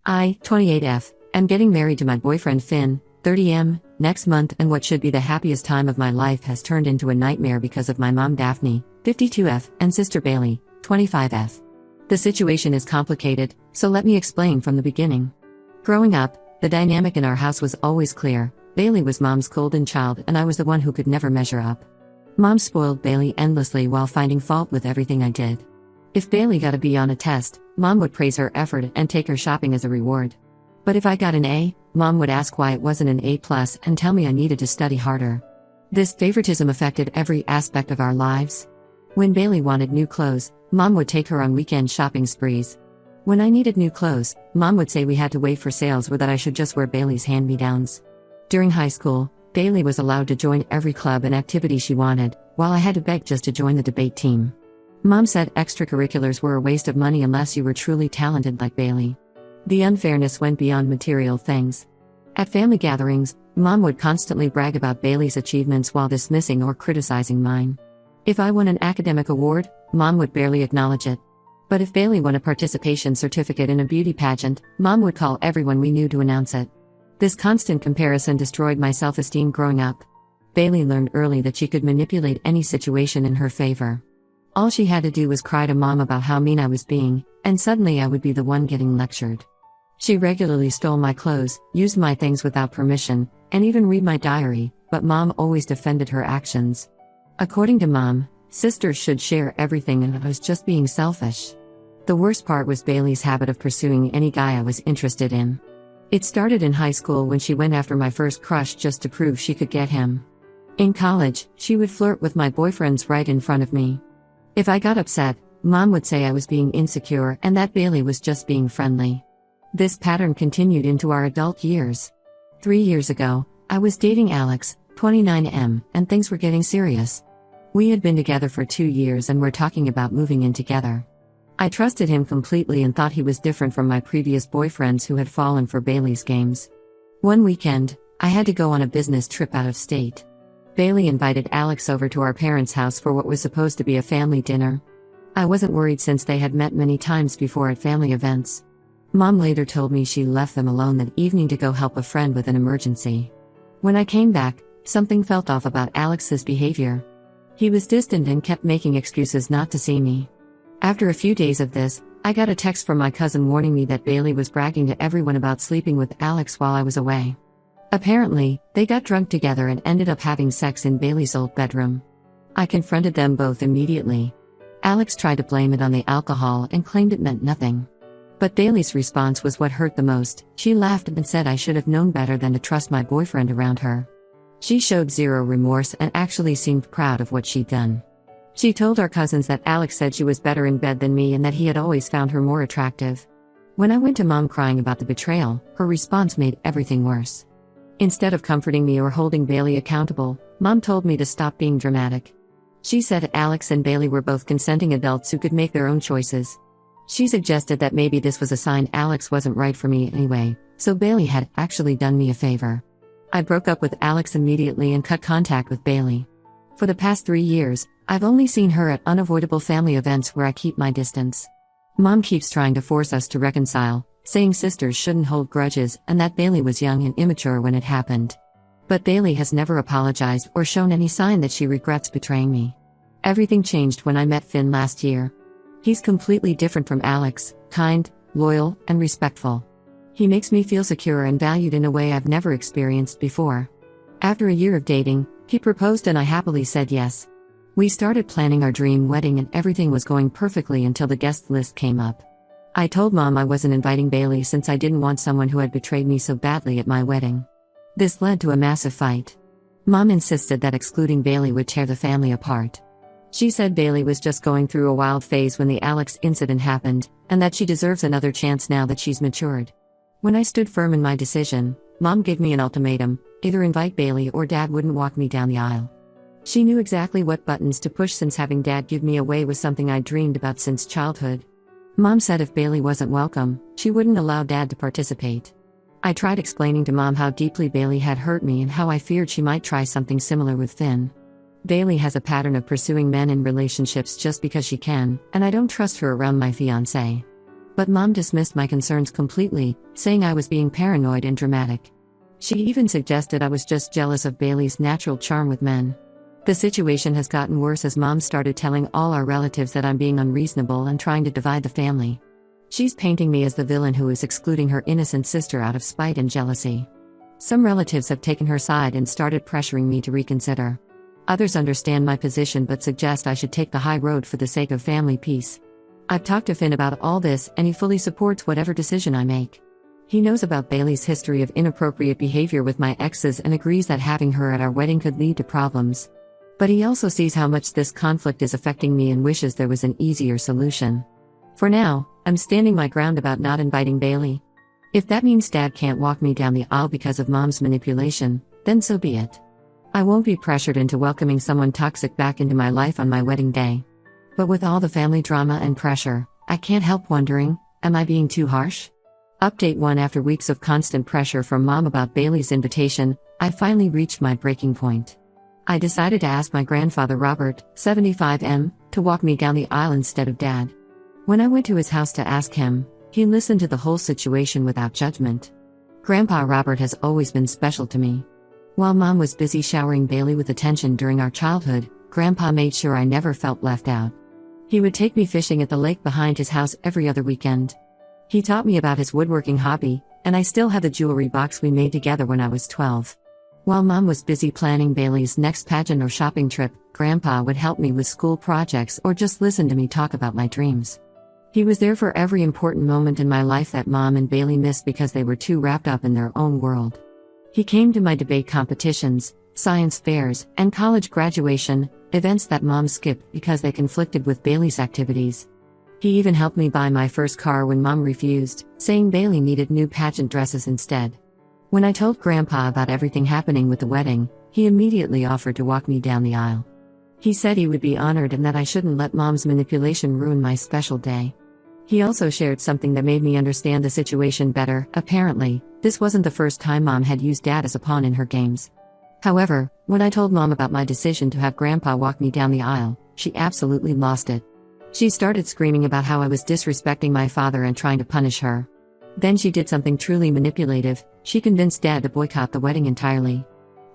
I, 28F, am getting married to my boyfriend Finn, 30M, next month, and what should be the happiest time of my life has turned into a nightmare because of my mom Daphne, 52F, and sister Bailey, 25F. The situation is complicated, so let me explain from the beginning. Growing up, the dynamic in our house was always clear. Bailey was mom's golden child and I was the one who could never measure up. Mom spoiled Bailey endlessly while finding fault with everything I did. If Bailey got a B on a test, Mom would praise her effort and take her shopping as a reward. But if I got an A, Mom would ask why it wasn't an A+ and tell me I needed to study harder. This favoritism affected every aspect of our lives. When Bailey wanted new clothes, Mom would take her on weekend shopping sprees. When I needed new clothes, Mom would say we had to wait for sales or that I should just wear Bailey's hand-me-downs. During high school, Bailey was allowed to join every club and activity she wanted, while I had to beg just to join the debate team. Mom said extracurriculars were a waste of money unless you were truly talented like Bailey. The unfairness went beyond material things. At family gatherings, Mom would constantly brag about Bailey's achievements while dismissing or criticizing mine. If I won an academic award, Mom would barely acknowledge it. But if Bailey won a participation certificate in a beauty pageant, Mom would call everyone we knew to announce it. This constant comparison destroyed my self-esteem growing up. Bailey learned early that she could manipulate any situation in her favor. All she had to do was cry to Mom about how mean I was being, and suddenly I would be the one getting lectured. She regularly stole my clothes, used my things without permission, and even read my diary, but Mom always defended her actions. According to Mom, sisters should share everything and I was just being selfish. The worst part was Bailey's habit of pursuing any guy I was interested in. It started in high school when she went after my first crush just to prove she could get him. In college, she would flirt with my boyfriends right in front of me. If I got upset, Mom would say I was being insecure and that Bailey was just being friendly. This pattern continued into our adult years. 3 years ago, I was dating Alex, 29M, and things were getting serious. We had been together for 2 years and were talking about moving in together. I trusted him completely and thought he was different from my previous boyfriends who had fallen for Bailey's games. One weekend, I had to go on a business trip out of state. Bailey invited Alex over to our parents' house for what was supposed to be a family dinner. I wasn't worried since they had met many times before at family events. Mom later told me she left them alone that evening to go help a friend with an emergency. When I came back, something felt off about Alex's behavior. He was distant and kept making excuses not to see me. After a few days of this, I got a text from my cousin warning me that Bailey was bragging to everyone about sleeping with Alex while I was away. Apparently, they got drunk together and ended up having sex in Bailey's old bedroom. I confronted them both immediately. Alex tried to blame it on the alcohol and claimed it meant nothing. But Bailey's response was what hurt the most. She laughed and said I should have known better than to trust my boyfriend around her. She showed zero remorse and actually seemed proud of what she'd done. She told our cousins that Alex said she was better in bed than me and that he had always found her more attractive. When I went to Mom crying about the betrayal, her response made everything worse. Instead of comforting me or holding Bailey accountable, Mom told me to stop being dramatic. She said Alex and Bailey were both consenting adults who could make their own choices. She suggested that maybe this was a sign Alex wasn't right for me anyway, so Bailey had actually done me a favor. I broke up with Alex immediately and cut contact with Bailey. For the past 3 years, I've only seen her at unavoidable family events where I keep my distance. Mom keeps trying to force us to reconcile, saying sisters shouldn't hold grudges and that Bailey was young and immature when it happened. But Bailey has never apologized or shown any sign that she regrets betraying me. Everything changed when I met Finn last year. He's completely different from Alex, kind, loyal, and respectful. He makes me feel secure and valued in a way I've never experienced before. After a year of dating, he proposed and I happily said yes. We started planning our dream wedding and everything was going perfectly until the guest list came up. I told Mom I wasn't inviting Bailey since I didn't want someone who had betrayed me so badly at my wedding. This led to a massive fight. Mom insisted that excluding Bailey would tear the family apart. She said Bailey was just going through a wild phase when the Alex incident happened, and that she deserves another chance now that she's matured. When I stood firm in my decision, Mom gave me an ultimatum: either invite Bailey or Dad wouldn't walk me down the aisle. She knew exactly what buttons to push since having Dad give me away was something I'd dreamed about since childhood. Mom said if Bailey wasn't welcome, she wouldn't allow Dad to participate. I tried explaining to Mom how deeply Bailey had hurt me and how I feared she might try something similar with Finn. Bailey has a pattern of pursuing men in relationships just because she can, and I don't trust her around my fiancé. But Mom dismissed my concerns completely, saying I was being paranoid and dramatic. She even suggested I was just jealous of Bailey's natural charm with men. The situation has gotten worse as Mom started telling all our relatives that I'm being unreasonable and trying to divide the family. She's painting me as the villain who is excluding her innocent sister out of spite and jealousy. Some relatives have taken her side and started pressuring me to reconsider. Others understand my position but suggest I should take the high road for the sake of family peace. I've talked to Finn about all this and he fully supports whatever decision I make. He knows about Bailey's history of inappropriate behavior with my exes and agrees that having her at our wedding could lead to problems. But he also sees how much this conflict is affecting me and wishes there was an easier solution. For now, I'm standing my ground about not inviting Bailey. If that means Dad can't walk me down the aisle because of Mom's manipulation, then so be it. I won't be pressured into welcoming someone toxic back into my life on my wedding day. But with all the family drama and pressure, I can't help wondering, am I being too harsh? Update 1: After weeks of constant pressure from Mom about Bailey's invitation, I finally reached my breaking point. I decided to ask my grandfather Robert, 75M, to walk me down the aisle instead of Dad. When I went to his house to ask him, he listened to the whole situation without judgment. Grandpa Robert has always been special to me. While Mom was busy showering Bailey with attention during our childhood, Grandpa made sure I never felt left out. He would take me fishing at the lake behind his house every other weekend. He taught me about his woodworking hobby, and I still have the jewelry box we made together when I was 12. While Mom was busy planning Bailey's next pageant or shopping trip, Grandpa would help me with school projects or just listen to me talk about my dreams. He was there for every important moment in my life that Mom and Bailey missed because they were too wrapped up in their own world. He came to my debate competitions, science fairs, and college graduation, events that Mom skipped because they conflicted with Bailey's activities. He even helped me buy my first car when Mom refused, saying Bailey needed new pageant dresses instead. When I told Grandpa about everything happening with the wedding, he immediately offered to walk me down the aisle. He said he would be honored and that I shouldn't let Mom's manipulation ruin my special day. He also shared something that made me understand the situation better. Apparently, this wasn't the first time Mom had used Dad as a pawn in her games. However, when I told Mom about my decision to have Grandpa walk me down the aisle, she absolutely lost it. She started screaming about how I was disrespecting my father and trying to punish her. Then she did something truly manipulative. She convinced Dad to boycott the wedding entirely.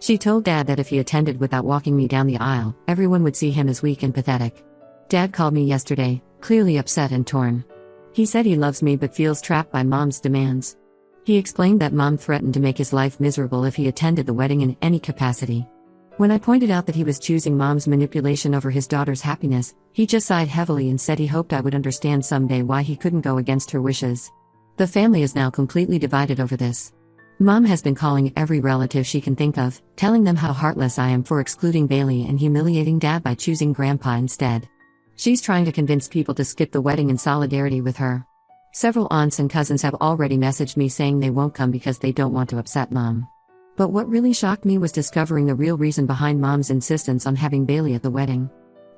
She told Dad that if he attended without walking me down the aisle, everyone would see him as weak and pathetic. Dad called me yesterday, clearly upset and torn. He said he loves me but feels trapped by Mom's demands. He explained that Mom threatened to make his life miserable if he attended the wedding in any capacity. When I pointed out that he was choosing Mom's manipulation over his daughter's happiness, he just sighed heavily and said he hoped I would understand someday why he couldn't go against her wishes. The family is now completely divided over this. Mom has been calling every relative she can think of, telling them how heartless I am for excluding Bailey and humiliating Dad by choosing Grandpa instead. She's trying to convince people to skip the wedding in solidarity with her. Several aunts and cousins have already messaged me saying they won't come because they don't want to upset Mom. But what really shocked me was discovering the real reason behind Mom's insistence on having Bailey at the wedding.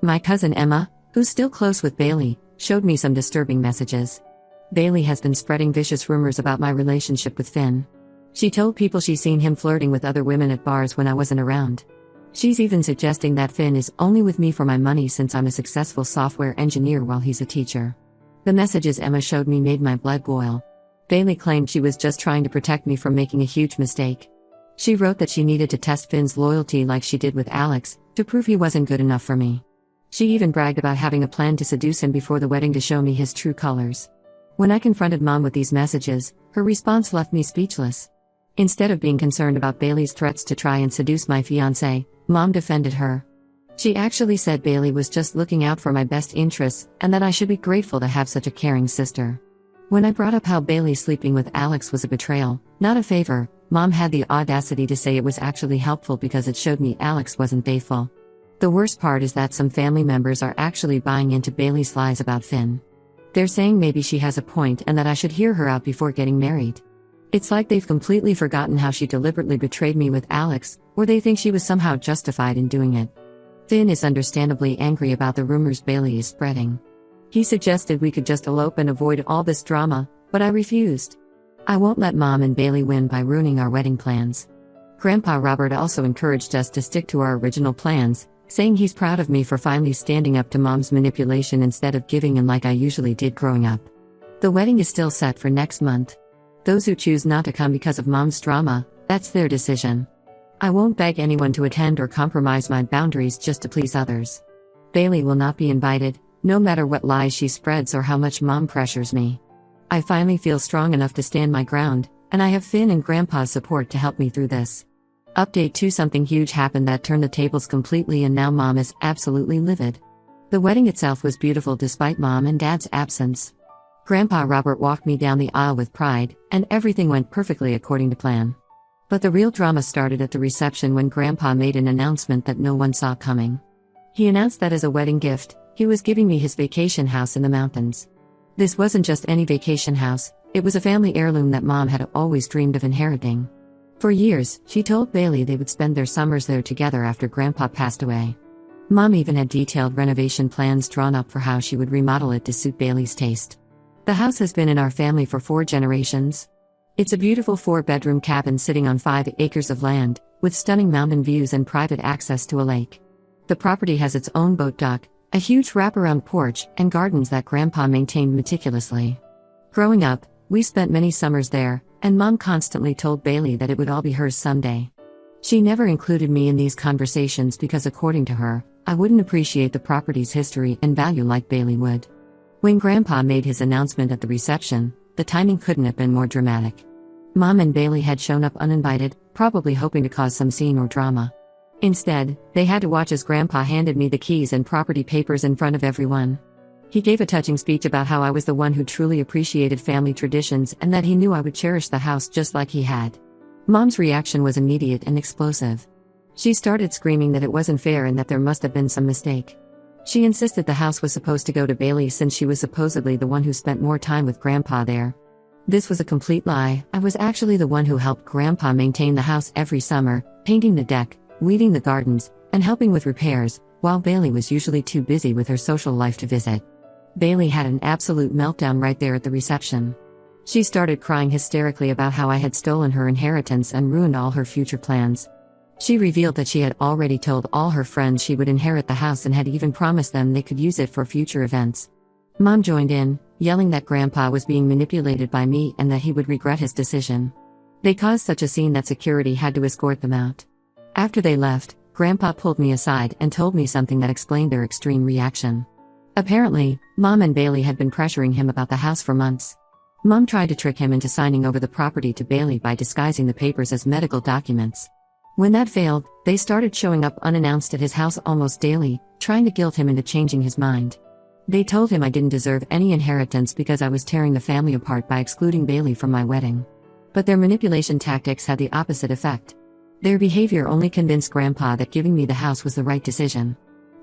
My cousin Emma, who's still close with Bailey, showed me some disturbing messages. Bailey has been spreading vicious rumors about my relationship with Finn. She told people she's seen him flirting with other women at bars when I wasn't around. She's even suggesting that Finn is only with me for my money since I'm a successful software engineer while he's a teacher. The messages Emma showed me made my blood boil. Bailey claimed she was just trying to protect me from making a huge mistake. She wrote that she needed to test Finn's loyalty like she did with Alex, to prove he wasn't good enough for me. She even bragged about having a plan to seduce him before the wedding to show me his true colors. When I confronted Mom with these messages, her response left me speechless. Instead of being concerned about Bailey's threats to try and seduce my fiancé, Mom defended her. She actually said Bailey was just looking out for my best interests, and that I should be grateful to have such a caring sister. When I brought up how Bailey sleeping with Alex was a betrayal, not a favor, Mom had the audacity to say it was actually helpful because it showed me Alex wasn't faithful. The worst part is that some family members are actually buying into Bailey's lies about Finn. They're saying maybe she has a point and that I should hear her out before getting married. It's like they've completely forgotten how she deliberately betrayed me with Alex, or they think she was somehow justified in doing it. Finn is understandably angry about the rumors Bailey is spreading. He suggested we could just elope and avoid all this drama, but I refused. I won't let Mom and Bailey win by ruining our wedding plans. Grandpa Robert also encouraged us to stick to our original plans, saying he's proud of me for finally standing up to Mom's manipulation instead of giving in like I usually did growing up. The wedding is still set for next month. Those who choose not to come because of mom's drama, that's their decision. I won't beg anyone to attend or compromise my boundaries just to please others. Bailey will not be invited, no matter what lies she spreads or how much mom pressures me. I finally feel strong enough to stand my ground, and I have Finn and Grandpa's support to help me through this. Update 2: Something huge happened that turned the tables completely, and now mom is absolutely livid. The wedding itself was beautiful despite mom and dad's absence. Grandpa Robert walked me down the aisle with pride, and everything went perfectly according to plan. But the real drama started at the reception when Grandpa made an announcement that no one saw coming. He announced that as a wedding gift, he was giving me his vacation house in the mountains. This wasn't just any vacation house, it was a family heirloom that mom had always dreamed of inheriting. For years, she told Bailey they would spend their summers there together after Grandpa passed away. Mom even had detailed renovation plans drawn up for how she would remodel it to suit Bailey's taste. The house has been in our family for 4 generations. It's a beautiful 4-bedroom cabin sitting on 5 acres of land, with stunning mountain views and private access to a lake. The property has its own boat dock, a huge wraparound porch, and gardens that Grandpa maintained meticulously. Growing up, we spent many summers there, and Mom constantly told Bailey that it would all be hers someday. She never included me in these conversations because, according to her, I wouldn't appreciate the property's history and value like Bailey would. When Grandpa made his announcement at the reception, the timing couldn't have been more dramatic. Mom and Bailey had shown up uninvited, probably hoping to cause some scene or drama. Instead, they had to watch as Grandpa handed me the keys and property papers in front of everyone. He gave a touching speech about how I was the one who truly appreciated family traditions and that he knew I would cherish the house just like he had. Mom's reaction was immediate and explosive. She started screaming that it wasn't fair and that there must have been some mistake. She insisted the house was supposed to go to Bailey since she was supposedly the one who spent more time with Grandpa there. This was a complete lie. I was actually the one who helped Grandpa maintain the house every summer, painting the deck, weeding the gardens, and helping with repairs, while Bailey was usually too busy with her social life to visit. Bailey had an absolute meltdown right there at the reception. She started crying hysterically about how I had stolen her inheritance and ruined all her future plans. She revealed that she had already told all her friends she would inherit the house and had even promised them they could use it for future events. Mom joined in, yelling that Grandpa was being manipulated by me and that he would regret his decision. They caused such a scene that security had to escort them out. After they left, Grandpa pulled me aside and told me something that explained their extreme reaction. Apparently, Mom and Bailey had been pressuring him about the house for months. Mom tried to trick him into signing over the property to Bailey by disguising the papers as medical documents. When that failed, they started showing up unannounced at his house almost daily, trying to guilt him into changing his mind. They told him I didn't deserve any inheritance because I was tearing the family apart by excluding Bailey from my wedding. But their manipulation tactics had the opposite effect. Their behavior only convinced Grandpa that giving me the house was the right decision.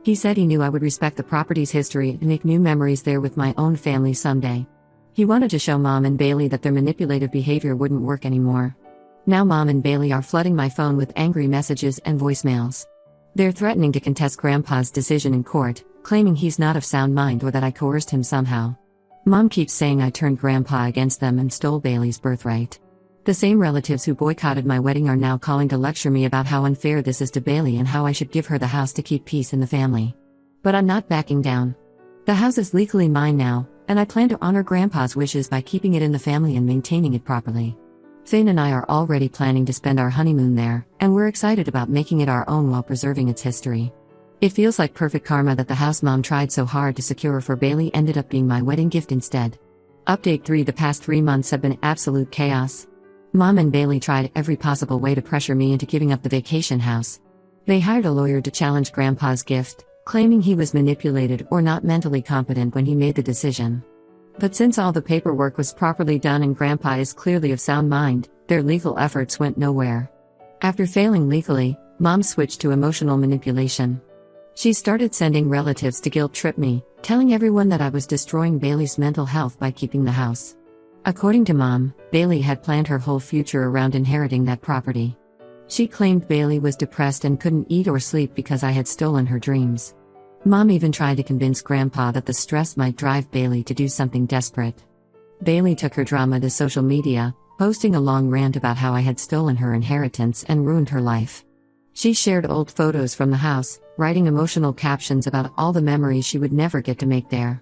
He said he knew I would respect the property's history and make new memories there with my own family someday. He wanted to show Mom and Bailey that their manipulative behavior wouldn't work anymore. Now Mom and Bailey are flooding my phone with angry messages and voicemails. They're threatening to contest Grandpa's decision in court, claiming he's not of sound mind or that I coerced him somehow. Mom keeps saying I turned Grandpa against them and stole Bailey's birthright. The same relatives who boycotted my wedding are now calling to lecture me about how unfair this is to Bailey and how I should give her the house to keep peace in the family. But I'm not backing down. The house is legally mine now, and I plan to honor Grandpa's wishes by keeping it in the family and maintaining it properly. Finn and I are already planning to spend our honeymoon there, and we're excited about making it our own while preserving its history. It feels like perfect karma that the house Mom tried so hard to secure for Bailey ended up being my wedding gift instead. Update 3: The past 3 months have been absolute chaos. Mom and Bailey tried every possible way to pressure me into giving up the vacation house. They hired a lawyer to challenge Grandpa's gift, claiming he was manipulated or not mentally competent when he made the decision. But since all the paperwork was properly done and Grandpa is clearly of sound mind, their legal efforts went nowhere. After failing legally, Mom switched to emotional manipulation. She started sending relatives to guilt-trip me, telling everyone that I was destroying Bailey's mental health by keeping the house. According to Mom, Bailey had planned her whole future around inheriting that property. She claimed Bailey was depressed and couldn't eat or sleep because I had stolen her dreams. Mom even tried to convince Grandpa that the stress might drive Bailey to do something desperate. Bailey took her drama to social media, posting a long rant about how I had stolen her inheritance and ruined her life. She shared old photos from the house, writing emotional captions about all the memories she would never get to make there.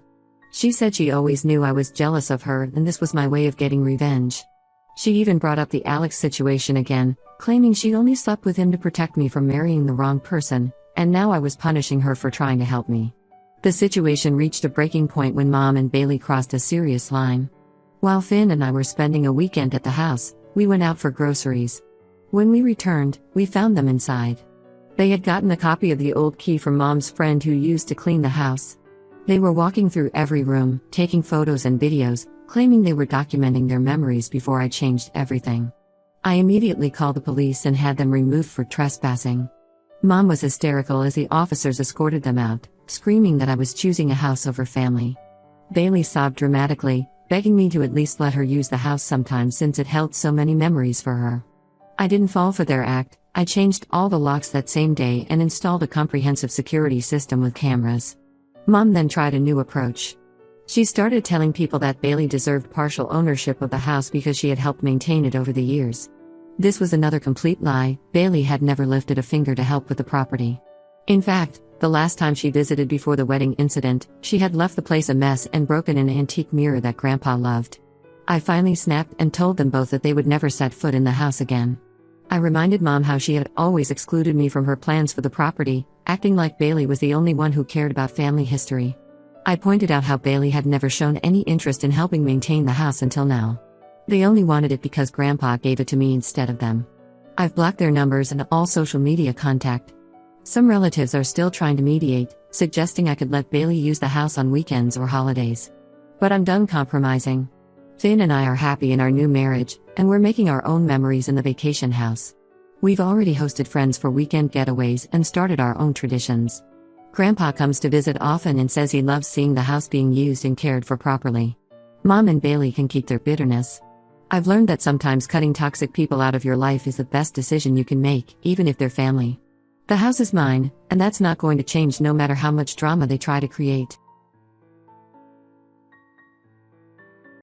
She said she always knew I was jealous of her and this was my way of getting revenge. She even brought up the Alex situation again, claiming she only slept with him to protect me from marrying the wrong person, and now I was punishing her for trying to help me. The situation reached a breaking point when Mom and Bailey crossed a serious line. While Finn and I were spending a weekend at the house, we went out for groceries. When we returned, we found them inside. They had gotten a copy of the old key from Mom's friend who used to clean the house. They were walking through every room, taking photos and videos, claiming they were documenting their memories before I changed everything. I immediately called the police and had them removed for trespassing. Mom was hysterical as the officers escorted them out, screaming that I was choosing a house over family. Bailey sobbed dramatically, begging me to at least let her use the house sometime since it held so many memories for her. I didn't fall for their act. I changed all the locks that same day and installed a comprehensive security system with cameras. Mom then tried a new approach. She started telling people that Bailey deserved partial ownership of the house because she had helped maintain it over the years. This was another complete lie. Bailey had never lifted a finger to help with the property. In fact, the last time she visited before the wedding incident, she had left the place a mess and broken an antique mirror that Grandpa loved. I finally snapped and told them both that they would never set foot in the house again. I reminded Mom how she had always excluded me from her plans for the property, acting like Bailey was the only one who cared about family history. I pointed out how Bailey had never shown any interest in helping maintain the house until now. They only wanted it because Grandpa gave it to me instead of them. I've blocked their numbers and all social media contact. Some relatives are still trying to mediate, suggesting I could let Bailey use the house on weekends or holidays. But I'm done compromising. Finn and I are happy in our new marriage, and we're making our own memories in the vacation house. We've already hosted friends for weekend getaways and started our own traditions. Grandpa comes to visit often and says he loves seeing the house being used and cared for properly. Mom and Bailey can keep their bitterness. I've learned that sometimes cutting toxic people out of your life is the best decision you can make, even if they're family. The house is mine, and that's not going to change no matter how much drama they try to create.